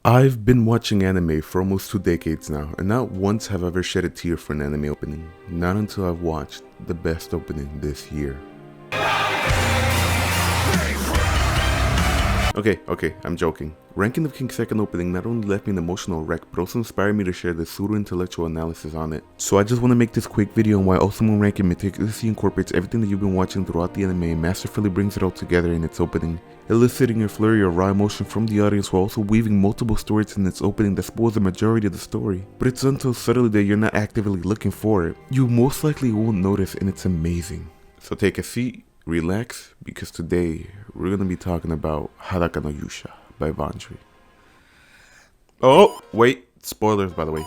I've been watching anime for almost 2 decades now, and not once have I ever shed a tear for an anime opening. Not until I've watched the best opening this year. Okay, I'm joking. Ranking of King's second opening not only left me an emotional wreck, but also inspired me to share this pseudo-intellectual analysis on it. So I just want to make this quick video on why Ultimate Ranking meticulously incorporates everything that you've been watching throughout the anime and masterfully brings it all together in its opening, eliciting a flurry of raw emotion from the audience while also weaving multiple stories in its opening that spoils the majority of the story. But it's done so subtly that you're not actively looking for it. You most likely won't notice, and it's amazing. So take a seat, relax, because today we're going to be talking about Haraka no Yusha by Vanjiri. Oh, wait, spoilers by the way.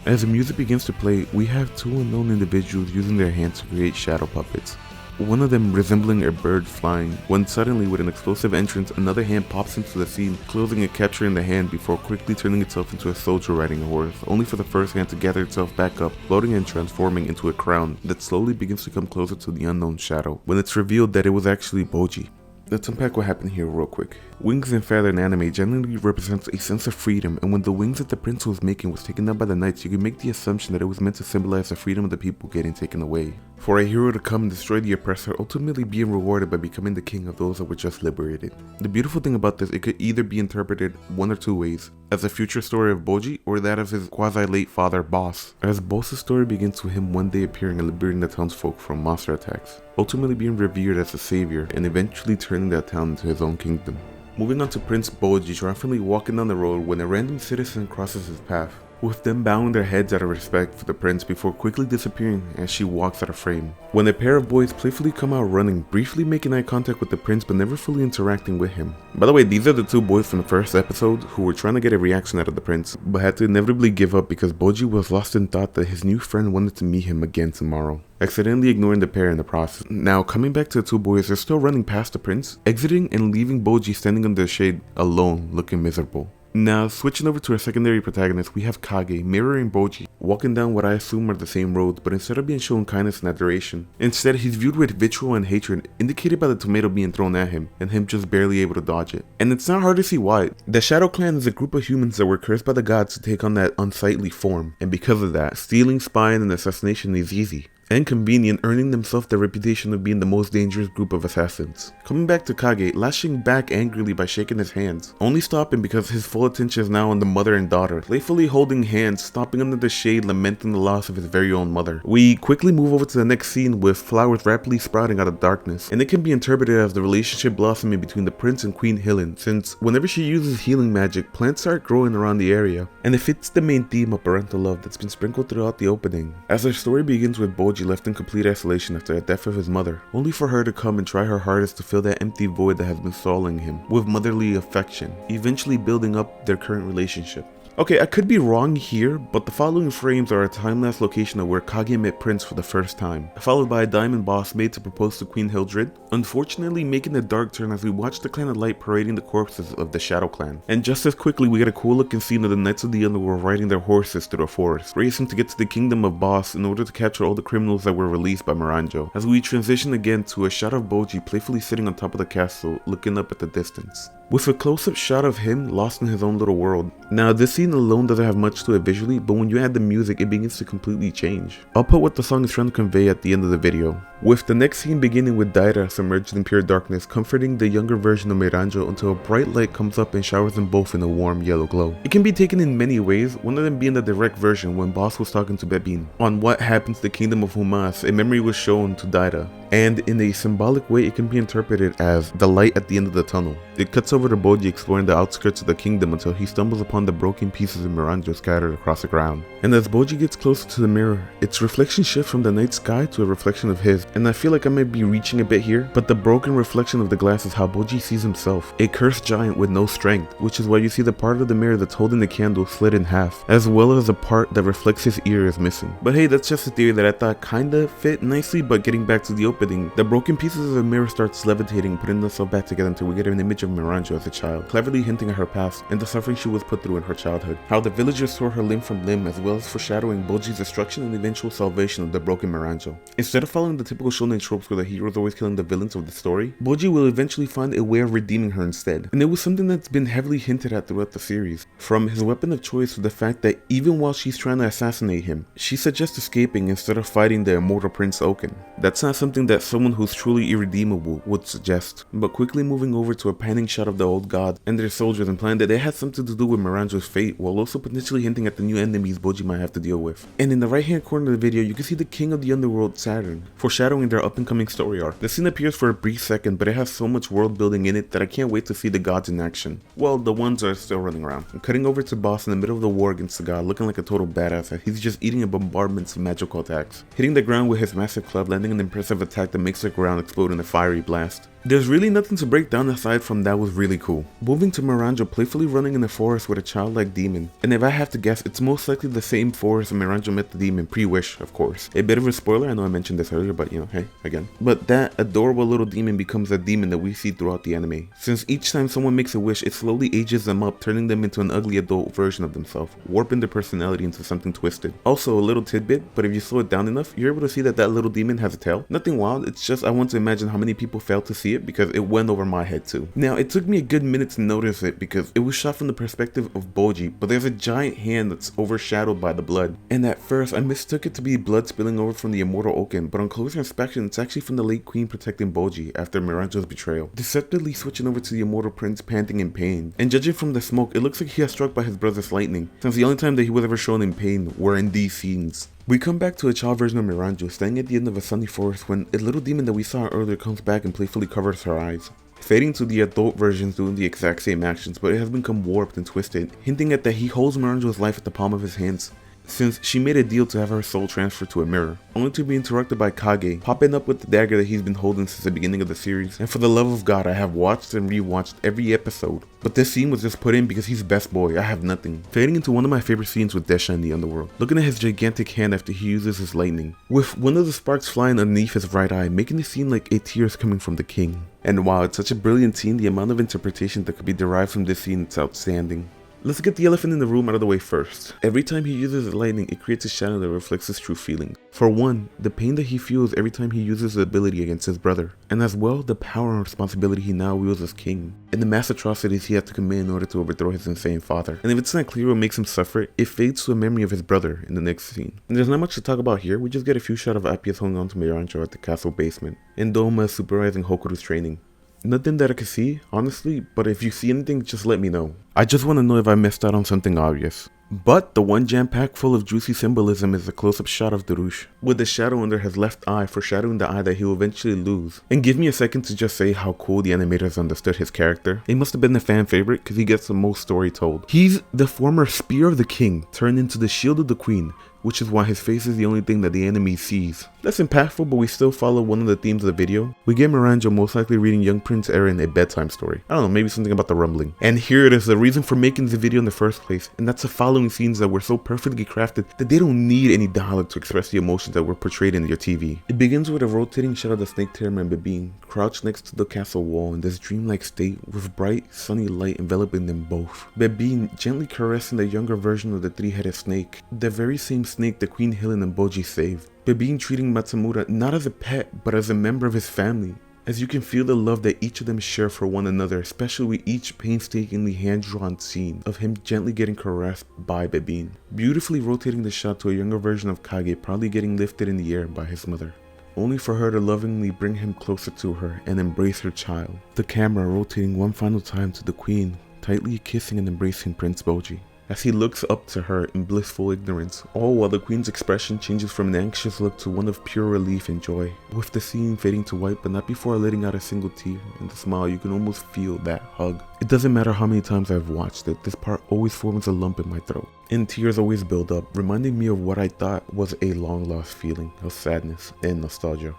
As the music begins to play, we have two unknown individuals using their hands to create shadow puppets. One of them resembling a bird flying, when suddenly with an explosive entrance, another hand pops into the scene, closing and capturing the hand before quickly turning itself into a soldier riding a horse, only for the first hand to gather itself back up, floating and transforming into a crown that slowly begins to come closer to the unknown shadow, when it's revealed that it was actually Boji. Let's unpack what happened here real quick. Wings and feather in anime generally represents a sense of freedom, and when the wings that the prince was making was taken up by the knights, you can make the assumption that it was meant to symbolize the freedom of the people getting taken away. For a hero to come and destroy the oppressor, ultimately being rewarded by becoming the king of those that were just liberated. The beautiful thing about this, it could either be interpreted one or two ways, as a future story of Boji, or that of his quasi-late father, Boss, as Boss's story begins with him one day appearing and liberating the townsfolk from monster attacks, ultimately being revered as a savior, and eventually turning that town into his own kingdom. Moving on to Prince Boji triumphantly walking down the road when a random citizen crosses his path, with them bowing their heads out of respect for the prince before quickly disappearing as she walks out of frame. When a pair of boys playfully come out running, briefly making eye contact with the prince but never fully interacting with him. By the way, these are the two boys from the first episode who were trying to get a reaction out of the prince, but had to inevitably give up because Boji was lost in thought that his new friend wanted to meet him again tomorrow, accidentally ignoring the pair in the process. Now, coming back to the two boys, they're still running past the prince, exiting and leaving Boji standing under the shade alone, looking miserable. Now, switching over to our secondary protagonist, we have Kage mirroring Boji, walking down what I assume are the same roads, but instead of being shown kindness and adoration, instead he's viewed with vitriol and hatred, indicated by the tomato being thrown at him, and him just barely able to dodge it. And it's not hard to see why. The Shadow Clan is a group of humans that were cursed by the gods to take on that unsightly form, and because of that, stealing, spying, and assassination is easy and convenient, earning themselves the reputation of being the most dangerous group of assassins. Coming back to Kage, lashing back angrily by shaking his hands, only stopping because his full attention is now on the mother and daughter, playfully holding hands, stopping under the shade, lamenting the loss of his very own mother. We quickly move over to the next scene with flowers rapidly sprouting out of darkness, and it can be interpreted as the relationship blossoming between the prince and Queen Helen, since whenever she uses healing magic, plants start growing around the area, and it fits the main theme of parental love that's been sprinkled throughout the opening, as our story begins with Boji left in complete isolation after the death of his mother, only for her to come and try her hardest to fill that empty void that has been stalling him with motherly affection, eventually building up their current relationship. Okay, I could be wrong here, but the following frames are a time-lapse location of where Kage met Prince for the first time, followed by a diamond boss made to propose to Queen Hildred, unfortunately making a dark turn as we watch the Clan of Light parading the corpses of the Shadow Clan. And just as quickly we get a cool looking scene of the Knights of the Underworld riding their horses through the forest, racing to get to the kingdom of Boss in order to capture all the criminals that were released by Miranjo, as we transition again to a shot of Boji playfully sitting on top of the castle looking up at the distance, with a close-up shot of him lost in his own little world. Now, this scene alone doesn't have much to it visually, but when you add the music, it begins to completely change. I'll put what the song is trying to convey at the end of the video, with the next scene beginning with Daira submerged in pure darkness, comforting the younger version of Miranjo until a bright light comes up and showers them both in a warm yellow glow. It can be taken in many ways, one of them being the direct version when Boss was talking to Bebin on what happened to the kingdom of Humas. A memory was shown to Daira, and in a symbolic way it can be interpreted as the light at the end of the tunnel. It cuts over to Boji exploring the outskirts of the kingdom until he stumbles upon the broken pieces of Miranjo scattered across the ground. And as Boji gets closer to the mirror, its reflection shifts from the night sky to a reflection of his. And I feel like I might be reaching a bit here, but the broken reflection of the glass is how Boji sees himself, a cursed giant with no strength, which is why you see the part of the mirror that's holding the candle slid in half, as well as the part that reflects his ear is missing. But hey, that's just a theory that I thought kinda fit nicely. But getting back to the opening, the broken pieces of the mirror starts levitating, putting themselves back together until we get an image of Miranjo as a child, cleverly hinting at her past and the suffering she was put through in her childhood, how the villagers tore her limb from limb, as well as foreshadowing Boji's destruction and eventual salvation of the broken Miranjo. Instead of following the typical shonen tropes where the hero is always killing the villains of the story, Boji will eventually find a way of redeeming her instead. And it was something that's been heavily hinted at throughout the series. From his weapon of choice to the fact that even while she's trying to assassinate him, she suggests escaping instead of fighting the immortal Prince Oaken. That's not something that someone who's truly irredeemable would suggest. But quickly moving over to a panning shot of the old gods and their soldiers, implying that they had something to do with Miranjo's fate, while also potentially hinting at the new enemies Boji might have to deal with. And in the right hand corner of the video, you can see the king of the underworld, Saturn, foreshadowing their up and coming story arc. The scene appears for a brief second, but it has so much world building in it that I can't wait to see the gods in action. Well, the ones are still running around. And cutting over to boss in the middle of the war against the god, looking like a total badass as he's just eating a bombardment of magical attacks, hitting the ground with his massive club, landing an impressive attack that makes the ground explode in a fiery blast. There's really nothing to break down aside from that was really cool. Moving to Miranjo playfully running in the forest with a childlike demon. And if I have to guess, it's most likely the same forest Miranjo met the demon pre-wish, of course. A bit of a spoiler, I know I mentioned this earlier, but you know, hey, again. But that adorable little demon becomes a demon that we see throughout the anime. Since each time someone makes a wish, it slowly ages them up, turning them into an ugly adult version of themselves, warping their personality into something twisted. Also, a little tidbit, but if you slow it down enough, you're able to see that that little demon has a tail. Nothing wild, it's just I want to imagine how many people failed to see it because it went over my head too. Now, it took me a good minute to notice it because it was shot from the perspective of Boji, but there's a giant hand that's overshadowed by the blood. And at first, I mistook it to be blood spilling over from the immortal Oaken, but on closer inspection, it's actually from the late queen protecting Boji after Miranjo's betrayal. Deceptively switching over to the immortal prince panting in pain. And judging from the smoke, it looks like he was struck by his brother's lightning, since the only time that he was ever shown in pain were in these scenes. We come back to a child version of Miranjo standing at the end of a sunny forest when a little demon that we saw earlier comes back and playfully covers her eyes. Fading to the adult versions doing the exact same actions, but it has become warped and twisted, hinting at that he holds Miranjo's life at the palm of his hands, since she made a deal to have her soul transferred to a mirror, only to be interrupted by Kage popping up with the dagger that he's been holding since the beginning of the series. And for the love of God, I have watched and rewatched every episode, but this scene was just put in because he's best boy, I have nothing. Fading into one of my favorite scenes with Desha in the underworld, looking at his gigantic hand after he uses his lightning, with one of the sparks flying underneath his right eye, making it seem like a tear is coming from the king. And while it's such a brilliant scene, the amount of interpretation that could be derived from this scene is outstanding. Let's get the elephant in the room out of the way first. Every time he uses his lightning, it creates a shadow that reflects his true feelings. For one, the pain that he feels every time he uses the ability against his brother, and as well the power and responsibility he now wields as king, and the mass atrocities he had to commit in order to overthrow his insane father. And if it's not clear what makes him suffer, it fades to a memory of his brother in the next scene. And there's not much to talk about here, we just get a few shots of Appius holding on to Miranjo at the castle basement, and Doma supervising Hokuru's training. Nothing that I can see, honestly, but if you see anything, just let me know. I just want to know if I missed out on something obvious. But the one jam pack full of juicy symbolism is a close-up shot of Darush, with the shadow under his left eye foreshadowing the eye that he will eventually lose. And give me a second to just say how cool the animators understood his character. He must have been a fan favorite because he gets the most story told. He's the former spear of the king turned into the shield of the queen, which is why his face is the only thing that the enemy sees. That's impactful, but we still follow one of the themes of the video. We get Miranjo most likely reading young Prince Eren a bedtime story. I don't know, maybe something about the rumbling. And here it is, the reason for making the video in the first place, and that's the following scenes that were so perfectly crafted that they don't need any dialogue to express the emotions that were portrayed in your TV. It begins with a rotating shot of the snake tailman Bebin, crouched next to the castle wall in this dreamlike state with bright, sunny light enveloping them both. Bebin gently caressing the younger version of the three-headed snake, the very same snake that Queen Helen and Boji saved. Bebin treating Matsumura not as a pet, but as a member of his family, as you can feel the love that each of them share for one another, especially with each painstakingly hand-drawn scene of him gently getting caressed by Bebin, beautifully rotating the shot to a younger version of Kage proudly getting lifted in the air by his mother, only for her to lovingly bring him closer to her and embrace her child. The camera rotating one final time to the queen, tightly kissing and embracing Prince Boji, as he looks up to her in blissful ignorance, all while the queen's expression changes from an anxious look to one of pure relief and joy, with the scene fading to white but not before letting out a single tear, and the smile you can almost feel that hug. It doesn't matter how many times I've watched it, this part always forms a lump in my throat, and tears always build up, reminding me of what I thought was a long lost feeling of sadness and nostalgia.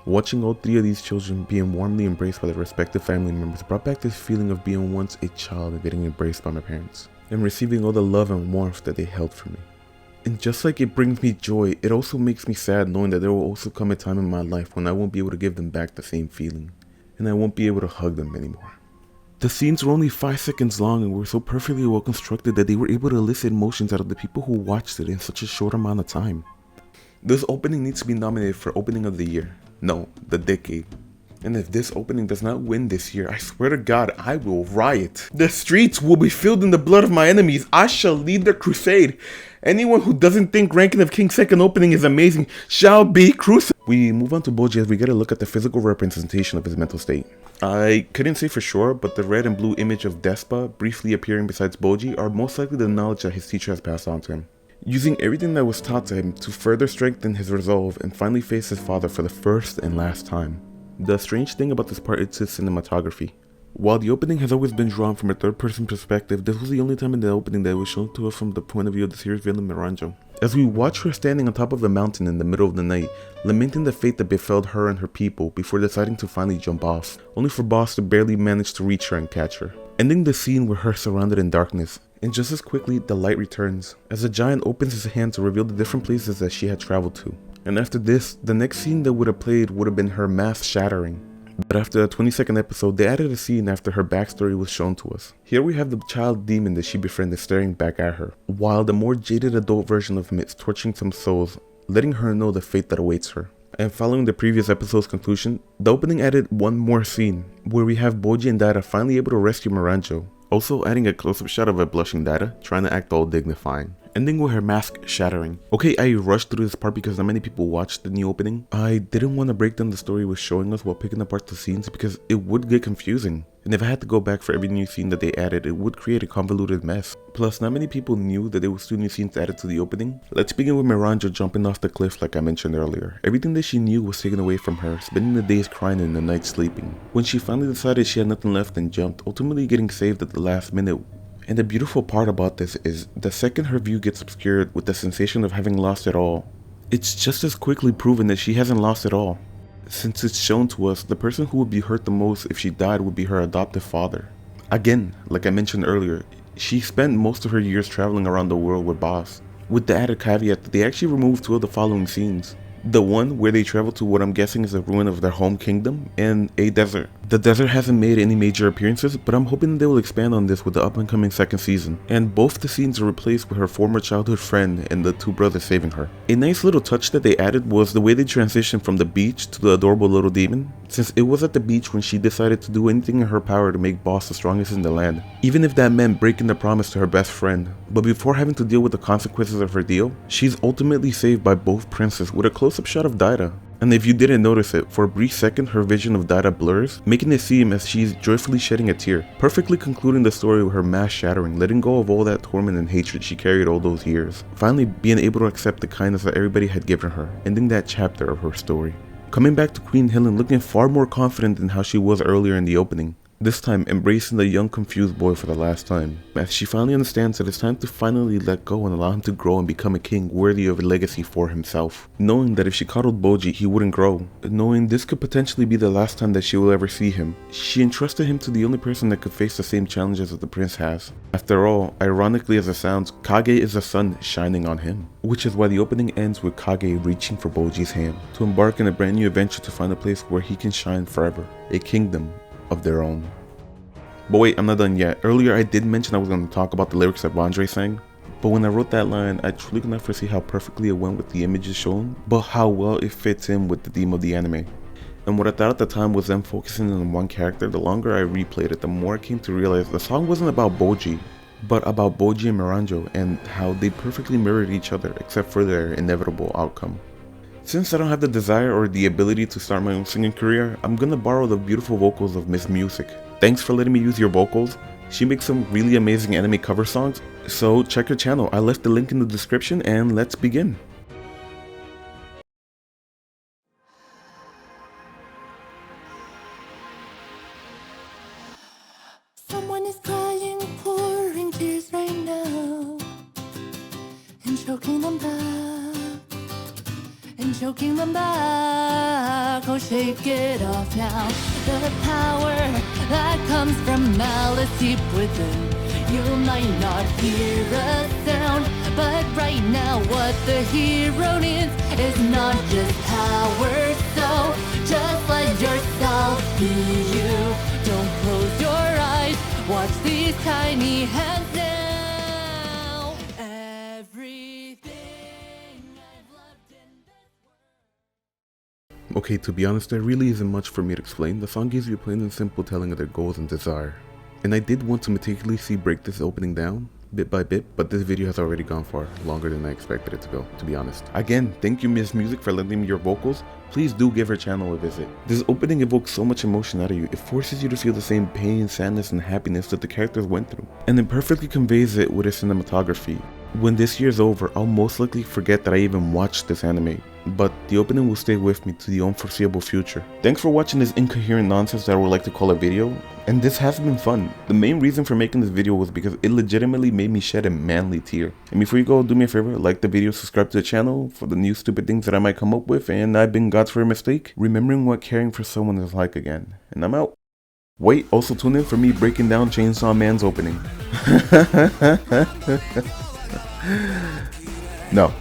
Watching all three of these children being warmly embraced by their respective family members brought back this feeling of being once a child and getting embraced by my parents, and receiving all the love and warmth that they held for me. And just like it brings me joy, it also makes me sad knowing that there will also come a time in my life when I won't be able to give them back the same feeling, and I won't be able to hug them anymore. The scenes were only 5 seconds long and were so perfectly well constructed that they were able to elicit emotions out of the people who watched it in such a short amount of time. This opening needs to be nominated for Opening of the Year. No, the decade. And if this opening does not win this year, I swear to God, I will riot. The streets will be filled in the blood of my enemies. I shall lead the crusade. Anyone who doesn't think Ranking of King's second opening is amazing shall be crucified. We move on to Boji as we get a look at the physical representation of his mental state. I couldn't say for sure, but the red and blue image of Despa briefly appearing besides Boji are most likely the knowledge that his teacher has passed on to him. Using everything that was taught to him to further strengthen his resolve and finally face his father for the first and last time. The strange thing about this part is its cinematography. While the opening has always been drawn from a third-person perspective, this was the only time in the opening that it was shown to us from the point of view of the series villain Miranjo. As we watch her standing on top of a mountain in the middle of the night, lamenting the fate that befell her and her people before deciding to finally jump off, only for Boss to barely manage to reach her and catch her. Ending the scene with her surrounded in darkness, and just as quickly the light returns, as the giant opens his hand to reveal the different places that she had traveled to. And after this, the next scene that would have played would have been her mask shattering. But after a 20-second episode, they added a scene after her backstory was shown to us. Here we have the child demon that she befriended staring back at her, while the more jaded adult version of him is torturing some souls, letting her know the fate that awaits her. And following the previous episode's conclusion, the opening added one more scene, where we have Boji and Dada finally able to rescue Miranjo, also adding a close-up shot of a blushing Dada, trying to act all dignifying. Ending with her mask shattering. Okay, I rushed through this part because not many people watched the new opening. I didn't want to break down the story it was showing us while picking apart the scenes because it would get confusing. And if I had to go back for every new scene that they added, it would create a convoluted mess. Plus, not many people knew that there was 2 new scenes added to the opening. Let's begin with Miranjo jumping off the cliff like I mentioned earlier. Everything that she knew was taken away from her, spending the days crying and the night sleeping. When she finally decided she had nothing left and jumped, ultimately getting saved at the last minute. And the beautiful part about this is, the second her view gets obscured with the sensation of having lost it all, it's just as quickly proven that she hasn't lost it all. Since it's shown to us, the person who would be hurt the most if she died would be her adoptive father. Again, like I mentioned earlier, she spent most of her years traveling around the world with Boss, with the added caveat that they actually removed 2 of the following scenes. The one where they travel to what I'm guessing is the ruin of their home kingdom and a desert. The desert hasn't made any major appearances, but I'm hoping they will expand on this with the up and coming second season. And both the scenes are replaced with her former childhood friend and the 2 brothers saving her. A nice little touch that they added was the way they transitioned from the beach to the adorable little demon, since it was at the beach when she decided to do anything in her power to make Boss the strongest in the land, even if that meant breaking the promise to her best friend. But before having to deal with the consequences of her deal, she's ultimately saved by both princes with a close-up shot of Dada. And if you didn't notice it, for a brief second her vision of Dada blurs, making it seem as she's joyfully shedding a tear, perfectly concluding the story with her mask shattering, letting go of all that torment and hatred she carried all those years, finally being able to accept the kindness that everybody had given her, ending that chapter of her story. Coming back to Queen Helen looking far more confident than how she was earlier in the opening, this time embracing the young confused boy for the last time, as she finally understands that it's time to finally let go and allow him to grow and become a king worthy of a legacy for himself. Knowing that if she coddled Boji he wouldn't grow, knowing this could potentially be the last time that she will ever see him, she entrusted him to the only person that could face the same challenges that the prince has. After all, ironically as it sounds, Kage is the sun shining on him. Which is why the opening ends with Kage reaching for Boji's hand, to embark in a brand new adventure to find a place where he can shine forever, a kingdom of their own. But wait, I'm not done yet. Earlier I did mention I was going to talk about the lyrics that Vandre sang, but when I wrote that line, I truly could not foresee how perfectly it went with the images shown, but how well it fits in with the theme of the anime. And what I thought at the time was them focusing on one character, the longer I replayed it, the more I came to realize the song wasn't about Boji, but about Boji and Miranjo and how they perfectly mirrored each other except for their inevitable outcome. Since I don't have the desire or the ability to start my own singing career, I'm gonna borrow the beautiful vocals of Miss Mewsic. Thanks for letting me use your vocals. She makes some really amazing anime cover songs, so check her channel. I left the link in the description and let's begin. Someone is crying, pouring tears right now, and choking them back, oh shake it off now. The power that comes from malice deep within. You might not hear a sound, but right now what the hero needs is not just power. So just let yourself be you. Don't close your eyes, watch these tiny hands now. Everything I've loved in this world. Okay, to be honest, there really isn't much for me to explain. The song gives you a plain and simple telling of their goals and desire. And I did want to meticulously break this opening down, bit by bit, but this video has already gone far, longer than I expected it to go, to be honest. Again, thank you Miss Mewsic for lending me your vocals. Please do give her channel a visit. This opening evokes so much emotion out of you, it forces you to feel the same pain, sadness, and happiness that the characters went through. And it perfectly conveys it with its cinematography. When this year's over, I'll most likely forget that I even watched this anime, but the opening will stay with me to the unforeseeable future. Thanks for watching this incoherent nonsense that I would like to call a video, and this has been fun. The main reason for making this video was because it legitimately made me shed a manly tear. And before you go, do me a favor, like the video, subscribe to the channel for the new stupid things that I might come up with, and I've been God's for a mistake, remembering what caring for someone is like again. And I'm out. Wait, also tune in for me breaking down Chainsaw Man's opening. No.